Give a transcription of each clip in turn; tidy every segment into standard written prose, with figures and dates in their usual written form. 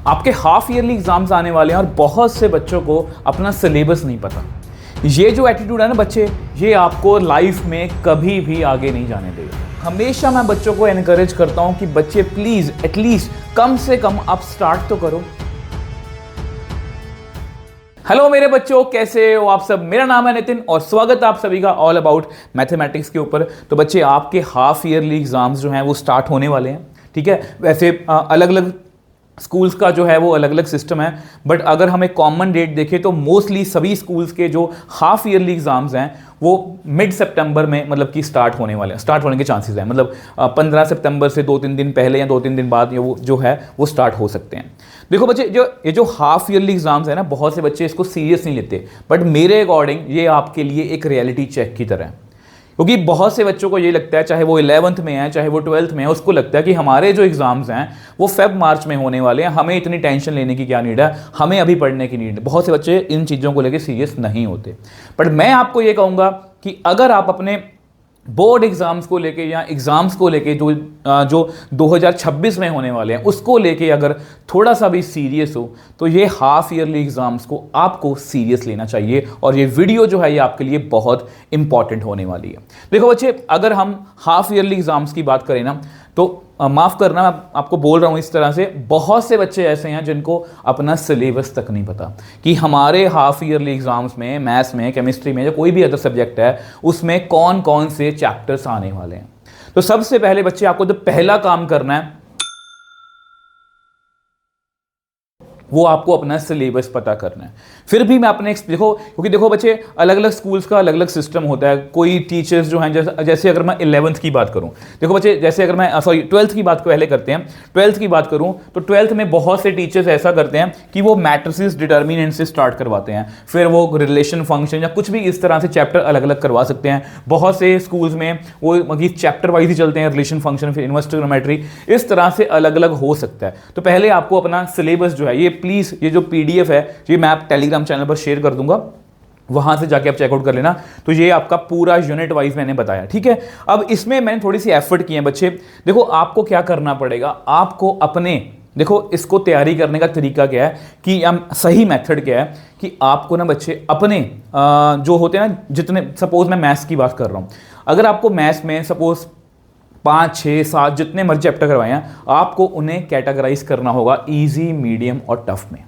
आपके half yearly exams आने वाले हैं और बहुत से बच्चों को अपना सिलेबस नहीं पता। ये जो एटीट्यूड है ना बच्चे, ये आपको लाइफ में कभी भी आगे नहीं जाने देगा। हमेशा मैं बच्चों को एनकरेज करता हूं कि बच्चे प्लीज एटलीस्ट कम से कम आप स्टार्ट तो करो। हेलो मेरे बच्चों, कैसे हो आप सब। मेरा नाम है नितिन और स्वागत है आप सभी का ऑल अबाउट मैथमेटिक्स के ऊपर। तो बच्चे, आपके हाफ ईयरली एग्जाम्स जो हैं वो स्टार्ट होने वाले हैं, ठीक है। वैसे अलग अलग स्कूल्स का जो है वो अलग अलग सिस्टम है, बट अगर हमें कॉमन डेट देखें तो मोस्टली सभी स्कूल्स के जो हाफ ईयरली एग्जाम्स हैं वो मिड सितंबर में मतलब कि स्टार्ट होने के चांसेस हैं। मतलब 15 सितंबर से 2-3 दिन पहले या 2-3 दिन बाद वो जो है वो स्टार्ट हो सकते हैं। देखो बच्चे, ये जो हाफ ईयरली एग्जाम्स है ना, बहुत से बच्चे इसको सीरियस नहीं लेते, बट मेरे अकॉर्डिंग ये आपके लिए एक रियलिटी चेक की तरह है। क्योंकि बहुत से बच्चों को ये लगता है, चाहे वो 11th में है चाहे वो 12th में है, उसको लगता है कि हमारे जो एग्जाम्स हैं वो फेब-मार्च में होने वाले हैं, हमें इतनी टेंशन लेने की क्या नीड है, हमें अभी पढ़ने की नीड है। बहुत से बच्चे इन चीज़ों को लेकर सीरियस नहीं होते। बट मैं आपको ये कहूँगा कि अगर आप अपने बोर्ड एग्जाम्स को लेके या एग्जाम्स को लेके जो 2026 में होने वाले हैं उसको लेके अगर थोड़ा सा भी सीरियस हो, तो ये हाफ ईयरली एग्जाम्स को आपको सीरियस लेना चाहिए और ये वीडियो जो है ये आपके लिए बहुत इंपॉर्टेंट होने वाली है। देखो बच्चे, अगर हम हाफ ईयरली एग्जाम्स की बात करें ना, तो माफ़ करना मैं आपको बोल रहा हूँ इस तरह से, बहुत से बच्चे ऐसे हैं जिनको अपना सिलेबस तक नहीं पता कि हमारे हाफ ईयरली एग्जाम्स में मैथ्स में, केमिस्ट्री में या कोई भी अदर सब्जेक्ट है उसमें कौन कौन से चैप्टर्स आने वाले हैं। तो सबसे पहले बच्चे, आपको जो पहला काम करना है वो आपको अपना सिलेबस पता करना है। फिर भी मैं अपने क्योंकि देखो बच्चे, अलग अलग स्कूल्स का अलग अलग सिस्टम होता है। कोई टीचर्स जो हैं, जैसे अगर मैं 11th की बात करूं, देखो बच्चे, जैसे अगर मैं 12th की बात पहले करते हैं। 12th की बात करूं तो 12th में बहुत से टीचर्स ऐसा करते हैं कि वो मैट्रिसेस डिटर्मिनेंट से स्टार्ट करवाते हैं, फिर वो रिलेशन फंक्शन या कुछ भी इस तरह से चैप्टर अलग अलग करवा सकते हैं। बहुत से स्कूल्स में वो चैप्टर वाइज ही चलते हैं, रिलेशन फंक्शन फिर इनवर्स ट्रिग्नोमेट्री, इस तरह से अलग अलग हो सकता है। तो पहले आपको अपना सिलेबस जो है, ये प्लीज़ ये जो PDF है ये मैं आप टेलीग्राम चैनल पर शेयर कर दूंगा, वहां से जाके आप चेकआउट कर लेना। तो ये आपका पूरा यूनिट वाइज मैंने बताया, ठीक है। अब इसमें मैंने थोड़ी सी एफर्ट की है बच्चे। देखो, आपको क्या करना पड़ेगा, आपको अपने इसको तैयारी करने का तरीका क्या है कि सही मेथड क्या है कि आपको ना बच्चे अपने जो होते हैं ना, जितने, सपोज मैं मैथ्स की बात कर रहा हूं, अगर आपको मैथ्स में सपोज 5, 6, 7 जितने मर्जी चैप्टर करवाए हैं, आपको उन्हें कैटेगराइज करना होगा इजी, मीडियम और टफ में,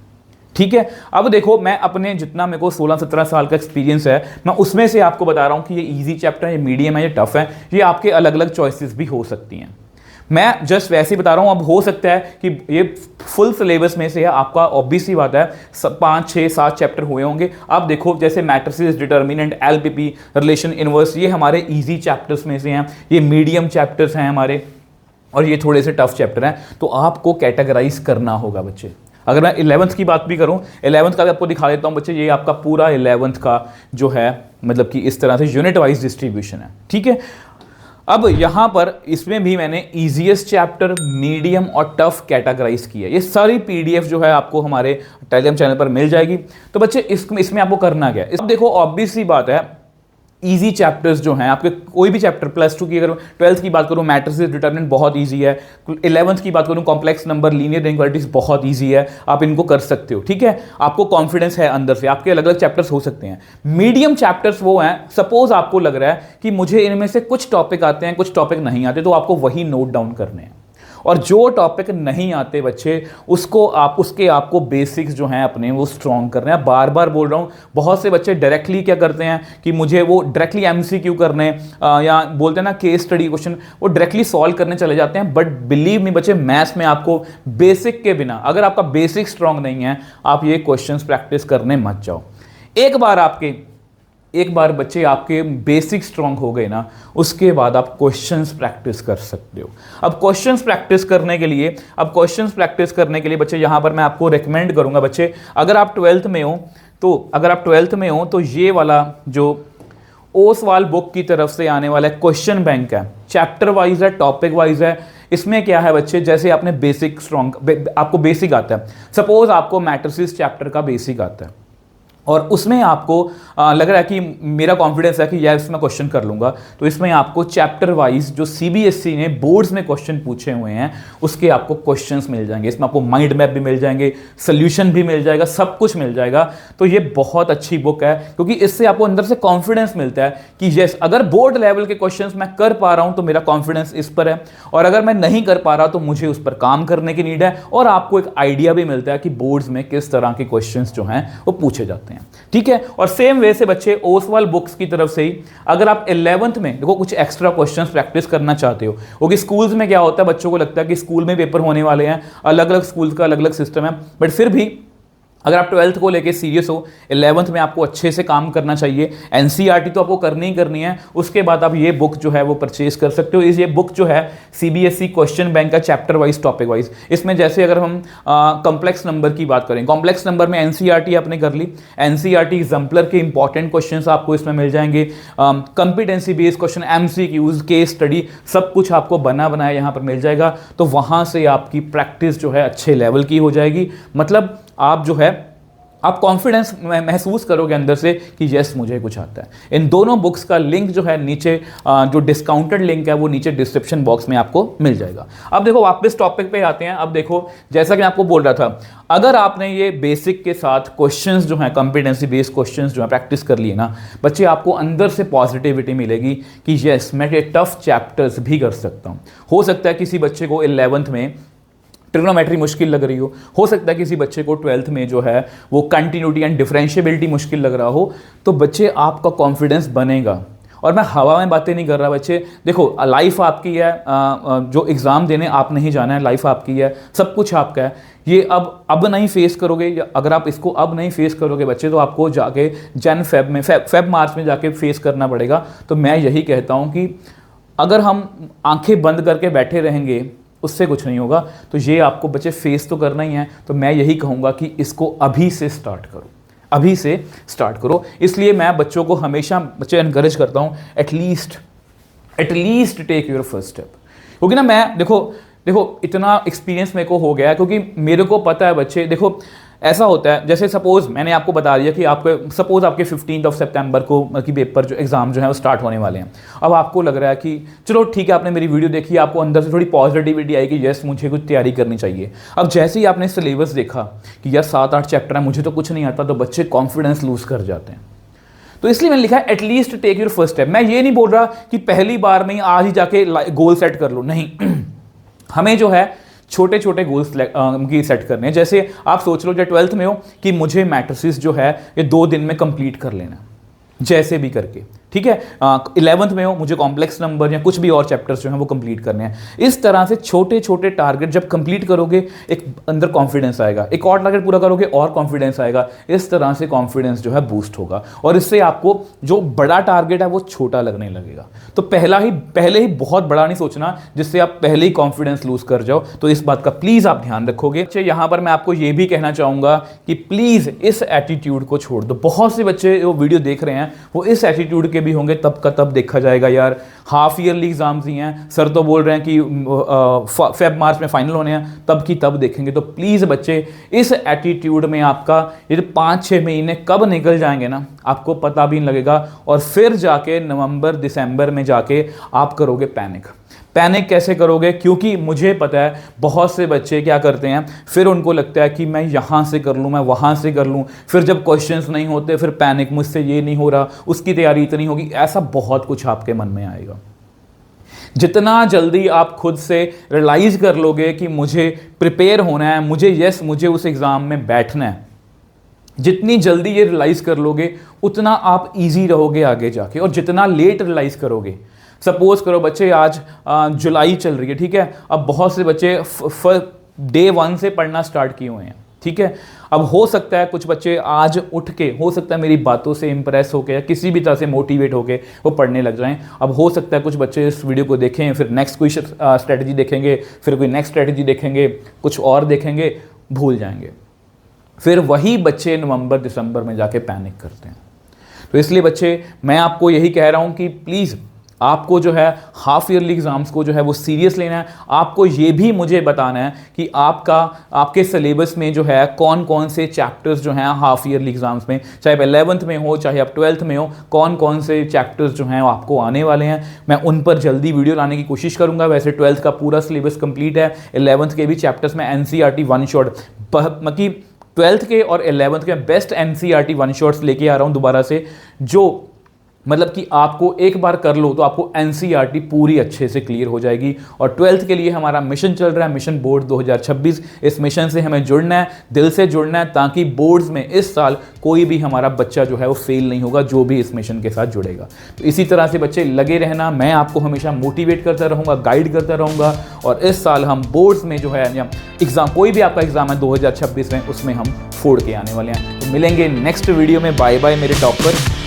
ठीक है। अब देखो, मैं अपने जितना मेरे को 16-17 साल का एक्सपीरियंस है, मैं उसमें से आपको बता रहा हूं कि ये इजी चैप्टर है, ये मीडियम है, ये टफ है। ये आपके अलग अलग चॉइसेस भी हो सकती हैं। मैं जस्ट वैसे ही बता रहा हूं। अब हो सकता है कि ये फुल सिलेबस में से है, आपका ऑब्वियस सी बात है 5, 6, 7 चैप्टर हुए होंगे। अब देखो, जैसे matrices, determinant, LPP, relation, inverse, ये हमारे इजी चैप्टर्स में से हैं, ये मीडियम चैप्टर्स हैं हमारे, और ये थोड़े से टफ चैप्टर हैं। तो आपको कैटेगराइज करना होगा बच्चे। अगर मैं 11th की बात भी करूं, 11th का भी आपको दिखा देता हूं बच्चे। ये आपका पूरा 11th का जो है मतलब कि इस तरह से यूनिट वाइज डिस्ट्रीब्यूशन है, ठीक है। अब यहां पर इसमें भी मैंने इजीएस्ट चैप्टर, मीडियम और टफ कैटेगराइज किया है। ये सारी PDF जो है आपको हमारे टेलीग्राम चैनल पर मिल जाएगी। तो बच्चे, इसमें आपको करना क्या है, अब देखो, ऑब्वियस सी बात है, इजी चैप्टर्स जो हैं आपके, कोई भी चैप्टर, +2 की अगर 12th की बात करूं, मैट्रिसेस, डिटर्मिनेंट बहुत इजी है। 11th की बात करूं, कॉम्प्लेक्स नंबर, लीनियर इनइक्वालिटीज बहुत इजी है, आप इनको कर सकते हो, ठीक है। आपको कॉन्फिडेंस है अंदर से, आपके अलग अलग चैप्टर्स हो सकते हैं। मीडियम चैप्टर्स वो हैं, सपोज आपको लग रहा है कि मुझे इनमें से कुछ टॉपिक आते हैं, कुछ टॉपिक नहीं आते, तो आपको वही नोट डाउन करने हैं। और जो टॉपिक नहीं आते बच्चे, आपको बेसिक्स जो हैं अपने वो स्ट्रॉन्ग करने हैं। बार बार बोल रहा हूं, बहुत से बच्चे डायरेक्टली क्या करते हैं कि मुझे वो डायरेक्टली MCQ करने या बोलते हैं ना केस स्टडी क्वेश्चन, वो डायरेक्टली सॉल्व करने चले जाते हैं। बट बिलीव मी बच्चे, मैथ्स में आपको बेसिक के बिना, अगर आपका बेसिक स्ट्रॉन्ग नहीं है, आप ये क्वेश्चन प्रैक्टिस करने मत जाओ। एक बार बच्चे आपके बेसिक स्ट्रॉन्ग हो गए ना, उसके बाद आप क्वेश्चंस प्रैक्टिस कर सकते हो। अब क्वेश्चंस प्रैक्टिस करने के लिए बच्चे, यहां पर मैं आपको रेकमेंड करूंगा बच्चे, अगर आप 12th में हो तो ये वाला जो ओसवाल बुक की तरफ से आने वाला क्वेश्चन बैंक है, चैप्टर वाइज है, टॉपिक वाइज है। इसमें क्या है बच्चे, जैसे आपने आपको बेसिक आता है, सपोज आपको मैट्रिसेस चैप्टर का बेसिक आता है, और उसमें आपको लग रहा है कि मेरा कॉन्फिडेंस है कि यार इसमें क्वेश्चन कर लूँगा, तो इसमें आपको चैप्टर वाइज जो सीबीएसई ने बोर्ड्स में क्वेश्चन पूछे हुए हैं उसके आपको क्वेश्चंस मिल जाएंगे। इसमें आपको माइंड मैप भी मिल जाएंगे, सोल्यूशन भी मिल जाएगा, सब कुछ मिल जाएगा। तो ये बहुत अच्छी बुक है क्योंकि इससे आपको अंदर से कॉन्फिडेंस मिलता है कि यस, अगर बोर्ड लेवल के क्वेश्चन मैं कर पा रहा हूँ तो मेरा कॉन्फिडेंस इस पर है, और अगर मैं नहीं कर पा रहा तो मुझे उस पर काम करने की नीड है। और आपको एक आइडिया भी मिलता है कि बोर्ड्स में किस तरह के क्वेश्चन जो हैं वो पूछे जाते हैं, ठीक है। और सेम वे से बच्चे ओसवाल बुक्स की तरफ से ही अगर आप 11th में देखो कुछ एक्स्ट्रा क्वेश्चंस प्रैक्टिस करना चाहते हो, क्योंकि स्कूल्स में क्या होता है, बच्चों को लगता है कि स्कूल में पेपर होने वाले हैं, अलग अलग स्कूल्स का अलग अलग सिस्टम है, बट फिर भी अगर आप 12th को लेके सीरियस हो, 11th में आपको अच्छे से काम करना चाहिए। एनसीईआरटी तो आपको करनी ही करनी है, उसके बाद आप ये बुक जो है वो परचेज कर सकते हो। ये बुक जो है सीबीएसई क्वेश्चन बैंक का चैप्टर वाइज, टॉपिक वाइज, इसमें जैसे अगर हम कॉम्प्लेक्स नंबर की बात करें, कॉम्प्लेक्स नंबर में एनसीईआरटी आपने कर ली, एनसीईआरटी एग्जाम्पलर के इंपॉर्टेंट क्वेश्चंस आपको इसमें मिल जाएंगे, competency based question, MCQs, case study, सब कुछ आपको बना बनाया यहाँ पर मिल जाएगा। तो वहाँ से आपकी प्रैक्टिस जो है अच्छे लेवल की हो जाएगी। मतलब आप जो है आप कॉन्फिडेंस महसूस करोगे अंदर से कि यस मुझे कुछ आता है। इन दोनों बुक्स का लिंक जो है नीचे, जो डिस्काउंटेड लिंक है वो नीचे डिस्क्रिप्शन बॉक्स में आपको मिल जाएगा। अब देखो वापस टॉपिक पे आते हैं। अब देखो जैसा कि मैं आपको बोल रहा था, अगर आपने ये बेसिक के साथ क्वेश्चंस जो हैं, कॉम्पिटेंसी बेस्ड क्वेश्चंस जो है प्रैक्टिस कर लिए ना बच्चे, आपको अंदर से पॉजिटिविटी मिलेगी कि यस मैं ये टफ चैप्टर्स भी कर सकता हूँ। हो सकता है किसी बच्चे को 11th में ट्रिग्नोमेट्री मुश्किल लग रही हो सकता है किसी बच्चे को 12th में जो है वो कंटिन्यूटी एंड डिफरेंशिएबिलिटी मुश्किल लग रहा हो, तो बच्चे आपका कॉन्फिडेंस बनेगा। और मैं हवा में बातें नहीं कर रहा बच्चे, देखो लाइफ आपकी है, जो एग्ज़ाम देने आपने ही जाना है, लाइफ आपकी है, सब कुछ आपका है। ये अब नहीं फेस करोगे, या अगर आप इसको अब नहीं फेस करोगे बच्चे, तो आपको जाके फेब मार्च में जाके फेस करना पड़ेगा। तो मैं यही कहता हूँ कि अगर हम आंखें बंद करके बैठे रहेंगे उससे कुछ नहीं होगा। तो ये आपको बच्चे फेस तो करना ही है। तो मैं यही कहूँगा कि इसको अभी से स्टार्ट करो, अभी से स्टार्ट करो। इसलिए मैं बच्चों को हमेशा बच्चे एनकरेज करता हूँ, at least take your first step. क्योंकि ना मैं देखो इतना एक्सपीरियंस मेरे को हो गया, क्योंकि मेरे को पता है बच्चे, देखो ऐसा होता है, जैसे सपोज मैंने आपको बता दिया कि आपके 15 सितंबर को कि पेपर जो एग्जाम जो है वो स्टार्ट होने वाले हैं। अब आपको लग रहा है कि चलो ठीक है, आपने मेरी वीडियो देखी, आपको अंदर से थोड़ी पॉजिटिविटी आई कि यस मुझे कुछ तैयारी करनी चाहिए। अब जैसे ही आपने सिलेबस देखा कि यार 7-8 चैप्टर है, मुझे तो कुछ नहीं आता, तो बच्चे कॉन्फिडेंस लूज कर जाते हैं। तो इसलिए मैंने लिखा है at least take your first step. मैं ये नहीं बोल रहा कि पहली बार में आज ही जाके गोल सेट कर लो, नहीं हमें जो है छोटे छोटे गोल्स की सेट करने हैं। जैसे आप सोच लो, जब 12th में हो कि मुझे मैट्रिसेस जो है ये 2 दिन में कंप्लीट कर लेना, जैसे भी करके, ठीक है। 11th में हो, मुझे कॉम्प्लेक्स नंबर या कुछ भी और चैप्टर्स जो हैं वो कंप्लीट करने हैं। इस तरह से छोटे छोटे टारगेट जब कंप्लीट करोगे, एक अंदर कॉन्फिडेंस आएगा, एक और टारगेट पूरा करोगे और कॉन्फिडेंस आएगा। इस तरह से कॉन्फिडेंस जो है बूस्ट होगा, और इससे आपको जो बड़ा टारगेट है वो छोटा लगने लगेगा। तो पहले ही बहुत बड़ा नहीं सोचना, जिससे आप पहले ही कॉन्फिडेंस लूज कर जाओ। तो इस बात का प्लीज आप ध्यान रखोगे। यहाँ पर मैं आपको ये भी कहना चाहूंगा कि प्लीज इस एटीट्यूड को छोड़ दो। बहुत से बच्चे वो वीडियो देख रहे हैं, वो इस एटीट्यूड भी होंगे, तब का तब देखा जाएगा, यार हाफ ईयरली एग्जाम्स ही हैं, सर तो बोल रहे हैं कि फेब मार्च में फाइनल होने हैं, तब की तब देखेंगे। तो प्लीज़ बच्चे इस एटीट्यूड में आपका ये 5-6 महीने कब निकल जाएंगे ना, आपको पता भी नहीं लगेगा। और फिर जाके नवंबर दिसंबर में जाके आप करोगे पैनिक कैसे करोगे? क्योंकि मुझे पता है बहुत से बच्चे क्या करते हैं, फिर उनको लगता है कि मैं यहाँ से कर लूँ, मैं वहाँ से कर लूँ, फिर जब क्वेश्चंस नहीं होते फिर पैनिक, मुझसे ये नहीं हो रहा, उसकी तैयारी इतनी होगी, ऐसा बहुत कुछ आपके मन में आएगा। जितना जल्दी आप खुद से रियलाइज कर लोगे कि मुझे प्रिपेयर होना है, मुझे उस एग्ज़ाम में बैठना है, जितनी जल्दी ये रियलाइज कर लोगे उतना आप इजी रहोगे आगे जाके। और जितना लेट रियलाइज करोगे, सपोज करो बच्चे आज जुलाई चल रही है, ठीक है, अब बहुत से बच्चे डे 1 से पढ़ना स्टार्ट किए हुए हैं, ठीक है। अब हो सकता है कुछ बच्चे आज उठ के, हो सकता है मेरी बातों से इंप्रेस होकर या किसी भी तरह से मोटिवेट होकर वो पढ़ने लग जाएं। अब हो सकता है कुछ बच्चे इस वीडियो को देखें, फिर नेक्स्ट कोई स्ट्रेटजी देखेंगे, फिर कोई नेक्स्ट स्ट्रेटजी देखेंगे, कुछ और देखेंगे, भूल जाएंगे। फिर वही बच्चे नवंबर दिसंबर में जाके पैनिक करते हैं। तो इसलिए बच्चे, मैं आपको यही कह रहा हूँ कि प्लीज़ आपको जो है हाफ ईयरली एग्जाम्स को जो है वो सीरियस लेना है। आपको ये भी मुझे बताना है कि आपके सिलेबस में जो है कौन कौन से चैप्टर्स जो हैं हाफ ईयरली एग्जाम्स में, चाहे आप 11th में हो चाहे आप 12th में हो, कौन कौन से चैप्टर्स जो हैं आपको आने वाले हैं। मैं उन पर जल्दी वीडियो लाने की कोशिश करूंगा। वैसे 12th का पूरा सिलेबस कंप्लीट है, 11th के भी चैप्टर्स में एनसीईआरटी वन शॉट, मतलब 12th के और 11th के बेस्ट एनसीईआरटी वन शॉट्स लेके आ रहा हूं दोबारा से, जो मतलब कि आपको एक बार कर लो तो आपको एनसीईआरटी पूरी अच्छे से क्लियर हो जाएगी। और 12th के लिए हमारा मिशन चल रहा है, मिशन बोर्ड 2026। इस मिशन से हमें जुड़ना है, दिल से जुड़ना है, ताकि बोर्ड्स में इस साल कोई भी हमारा बच्चा जो है वो फेल नहीं होगा, जो भी इस मिशन के साथ जुड़ेगा। तो इसी तरह से बच्चे लगे रहना, मैं आपको हमेशा मोटिवेट करता रहूँगा, गाइड करता रहूँगा। और इस साल हम बोर्ड्स में जो है या एग्ज़ाम, कोई भी आपका एग्ज़ाम है 2026 में, उसमें हम फोड़ के आने वाले हैं। तो मिलेंगे नेक्स्ट वीडियो में। बाय बाय मेरे टॉपर।